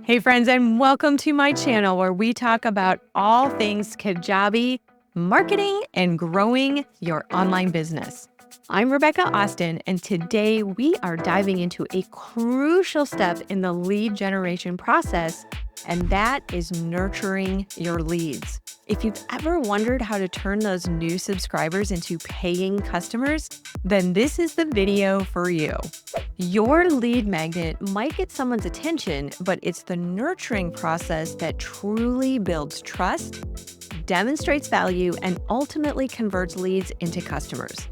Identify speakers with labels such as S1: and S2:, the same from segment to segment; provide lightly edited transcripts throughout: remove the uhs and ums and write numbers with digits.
S1: Hey friends, and welcome to my channel where we talk about all things Kajabi, marketing, and growing your online business. I'm Rebecca Austin, and today we are diving into a crucial step in the lead generation process, and that is nurturing your leads. If you've ever wondered how to turn those new subscribers into paying customers, then this is the video for you. Your lead magnet might get someone's attention, but it's the nurturing process that truly builds trust, demonstrates value, and ultimately converts leads into customers.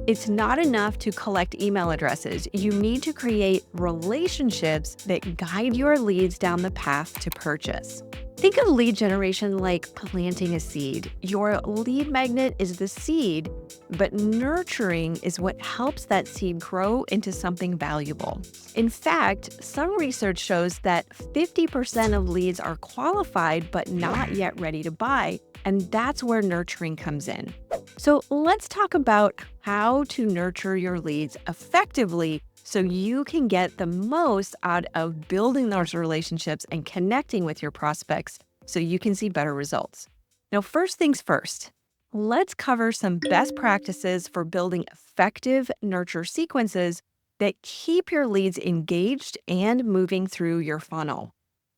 S1: It's not enough to collect email addresses. You need to create relationships that guide your leads down the path to purchase. Think of lead generation like planting a seed. Your lead magnet is the seed, but nurturing is what helps that seed grow into something valuable. In fact, some research shows that 50% of leads are qualified but not yet ready to buy, and that's where nurturing comes in. So let's talk about how to nurture your leads effectively so you can get the most out of building those relationships and connecting with your prospects so you can see better results. Now, first things first, let's cover some best practices for building effective nurture sequences that keep your leads engaged and moving through your funnel.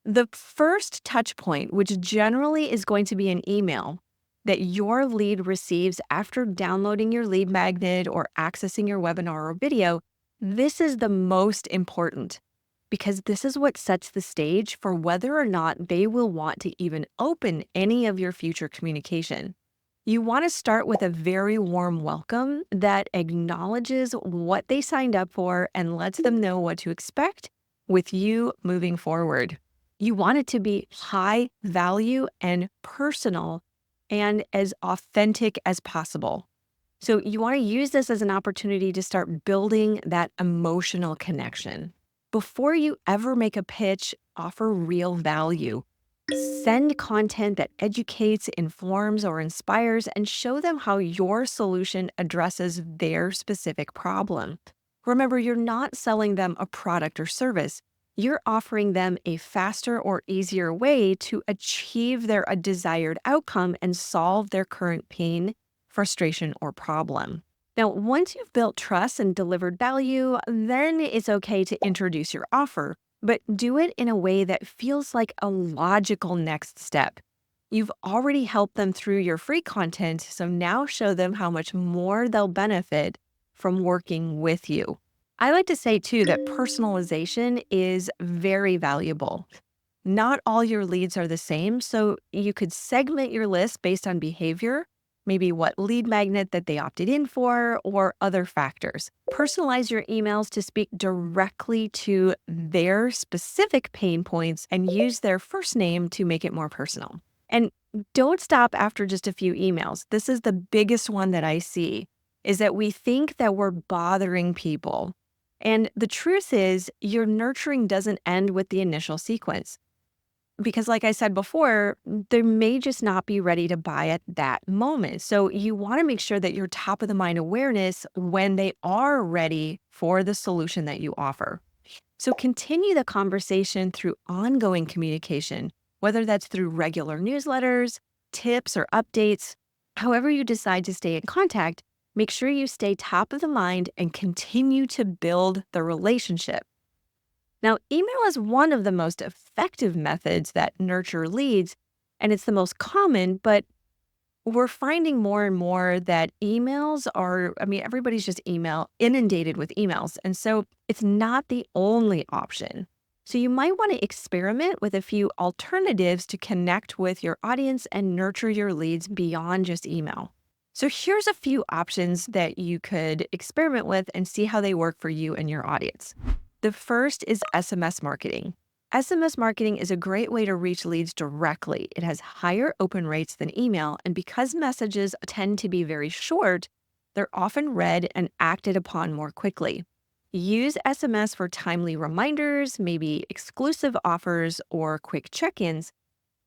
S1: The first touch point, which generally is going to be an email that your lead receives after downloading your lead magnet or accessing your webinar or video, this is the most important because this is what sets the stage for whether or not they will want to even open any of your future communication. You want to start with a very warm welcome that acknowledges what they signed up for and lets them know what to expect with you moving forward. You want it to be high value and personal and as authentic as possible. So you want to use this as an opportunity to start building that emotional connection. Before you ever make a pitch, offer real value. Send content that educates, informs, or inspires, and show them how your solution addresses their specific problem. Remember, you're not selling them a product or service. You're offering them a faster or easier way to achieve their desired outcome and solve their current pain, frustration, or problem. Now, once you've built trust and delivered value, then it's okay to introduce your offer, but do it in a way that feels like a logical next step. You've already helped them through your free content, so now show them how much more they'll benefit from working with you. I like to say too that personalization is very valuable. Not all your leads are the same, so you could segment your list based on behavior, maybe what lead magnet that they opted in for, or other factors. Personalize your emails to speak directly to their specific pain points and use their first name to make it more personal. And don't stop after just a few emails. This is the biggest one that I see, is that we think that we're bothering people. And the truth is, your nurturing doesn't end with the initial sequence. Because like I said before, they may just not be ready to buy at that moment. So you want to make sure that you're top of the mind awareness when they are ready for the solution that you offer. So continue the conversation through ongoing communication, whether that's through regular newsletters, tips, or updates. However you decide to stay in contact, make sure you stay top of the mind and continue to build the relationship. Now, email is one of the most effective methods that nurture leads, and it's the most common, but we're finding more and more that emails are, everybody's just inundated with emails. And so it's not the only option. So you might want to experiment with a few alternatives to connect with your audience and nurture your leads beyond just email. So here's a few options that you could experiment with and see how they work for you and your audience. The first is SMS marketing. SMS marketing is a great way to reach leads directly. It has higher open rates than email, and because messages tend to be very short, they're often read and acted upon more quickly. Use SMS for timely reminders, maybe exclusive offers or quick check-ins.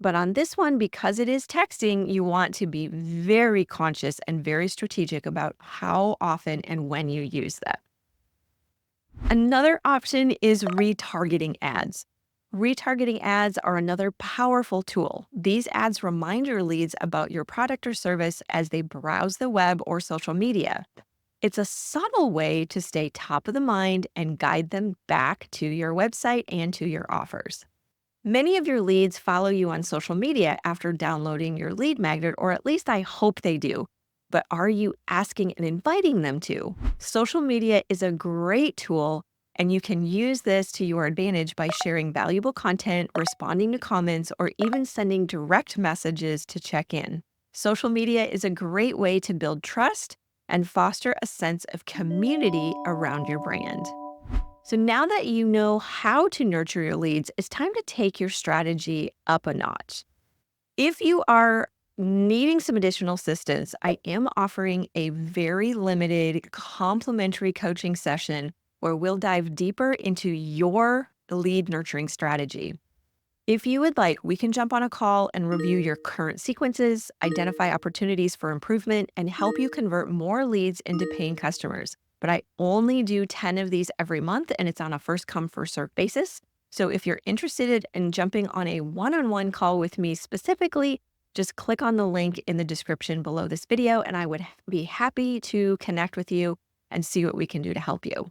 S1: But on this one, because it is texting, you want to be very conscious and very strategic about how often and when you use that. Another option is retargeting ads. Retargeting ads are another powerful tool. These ads remind your leads about your product or service as they browse the web or social media. It's a subtle way to stay top of the mind and guide them back to your website and to your offers. Many of your leads follow you on social media after downloading your lead magnet, or at least I hope they do. But are you asking and inviting them to? Social media is a great tool, and you can use this to your advantage by sharing valuable content, responding to comments, or even sending direct messages to check in. Social media is a great way to build trust and foster a sense of community around your brand. So now that you know how to nurture your leads, it's time to take your strategy up a notch. If you are needing some additional assistance, I am offering a very limited complimentary coaching session where we'll dive deeper into your lead nurturing strategy. If you would like, we can jump on a call and review your current sequences, identify opportunities for improvement, and help you convert more leads into paying customers. But I only do 10 of these every month, and it's on a first come, first served basis. So if you're interested in jumping on a one-on-one call with me specifically, just click on the link in the description below this video, and I would be happy to connect with you and see what we can do to help you.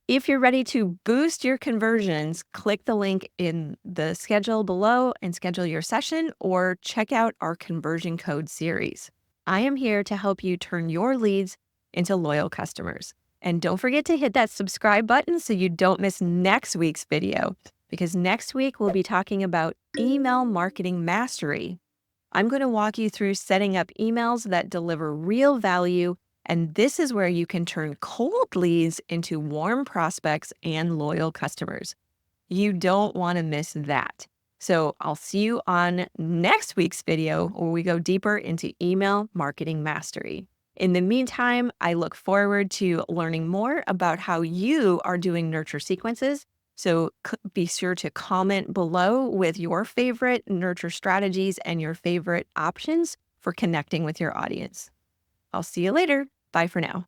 S1: If you're ready to boost your conversions, click the link in the schedule below and schedule your session, or check out our conversion code series. I am here to help you turn your leads into loyal customers. And don't forget to hit that subscribe button so you don't miss next week's video, because next week we'll be talking about email marketing mastery. I'm going to walk you through setting up emails that deliver real value, and this is where you can turn cold leads into warm prospects and loyal customers. You don't want to miss that. So I'll see you on next week's video where we go deeper into email marketing mastery. In the meantime, I look forward to learning more about how you are doing nurture sequences. So be sure to comment below with your favorite nurture strategies and your favorite options for connecting with your audience. I'll see you later. Bye for now.